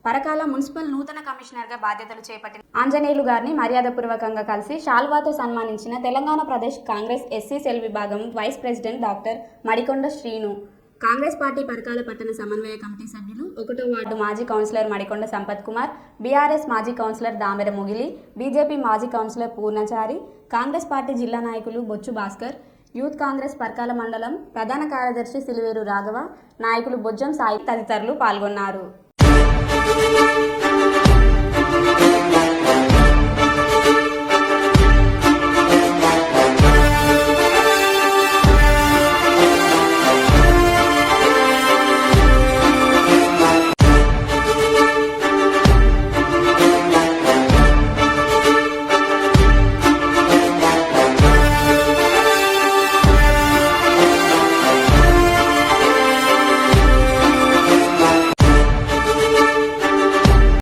Parakala municipal నూతన కమిషనర్గా బాధ్యతలు చేపట్టిన ఆంజనేయులు గారిని మర్యాదపూర్వకంగా కలిసి షాల్వాతో సన్మానించిన తెలంగాణ ప్రదేశ్ కాంగ్రెస్ ఎస్సీ సెల్ విభాగం vice president doctor Madikonda Srinu. Congress party Parakala పట్టణ సమన్వయ కమిటీ సభ్యులు, 1వ వార్డు మాజీ కౌన్సిలర్ మడికొండ సంపత్ కుమార్, బీఆర్ఎస్ మాజీ కౌన్సిలర్ దామెర ముగిలి, బీజేపీ మాజీ కౌన్సిలర్ పూర్ణచారి, కాంగ్రెస్ పార్టీ జిల్లా నాయకులు బొచ్చు భాస్కర్, యూత్ కాంగ్రెస్ పరకాల మండలం ప్రధాన కార్యదర్శి సిలివేరు రాఘవ, నాయకులు బొజ్జం సాయి తదితరులు పాల్గొన్నారు.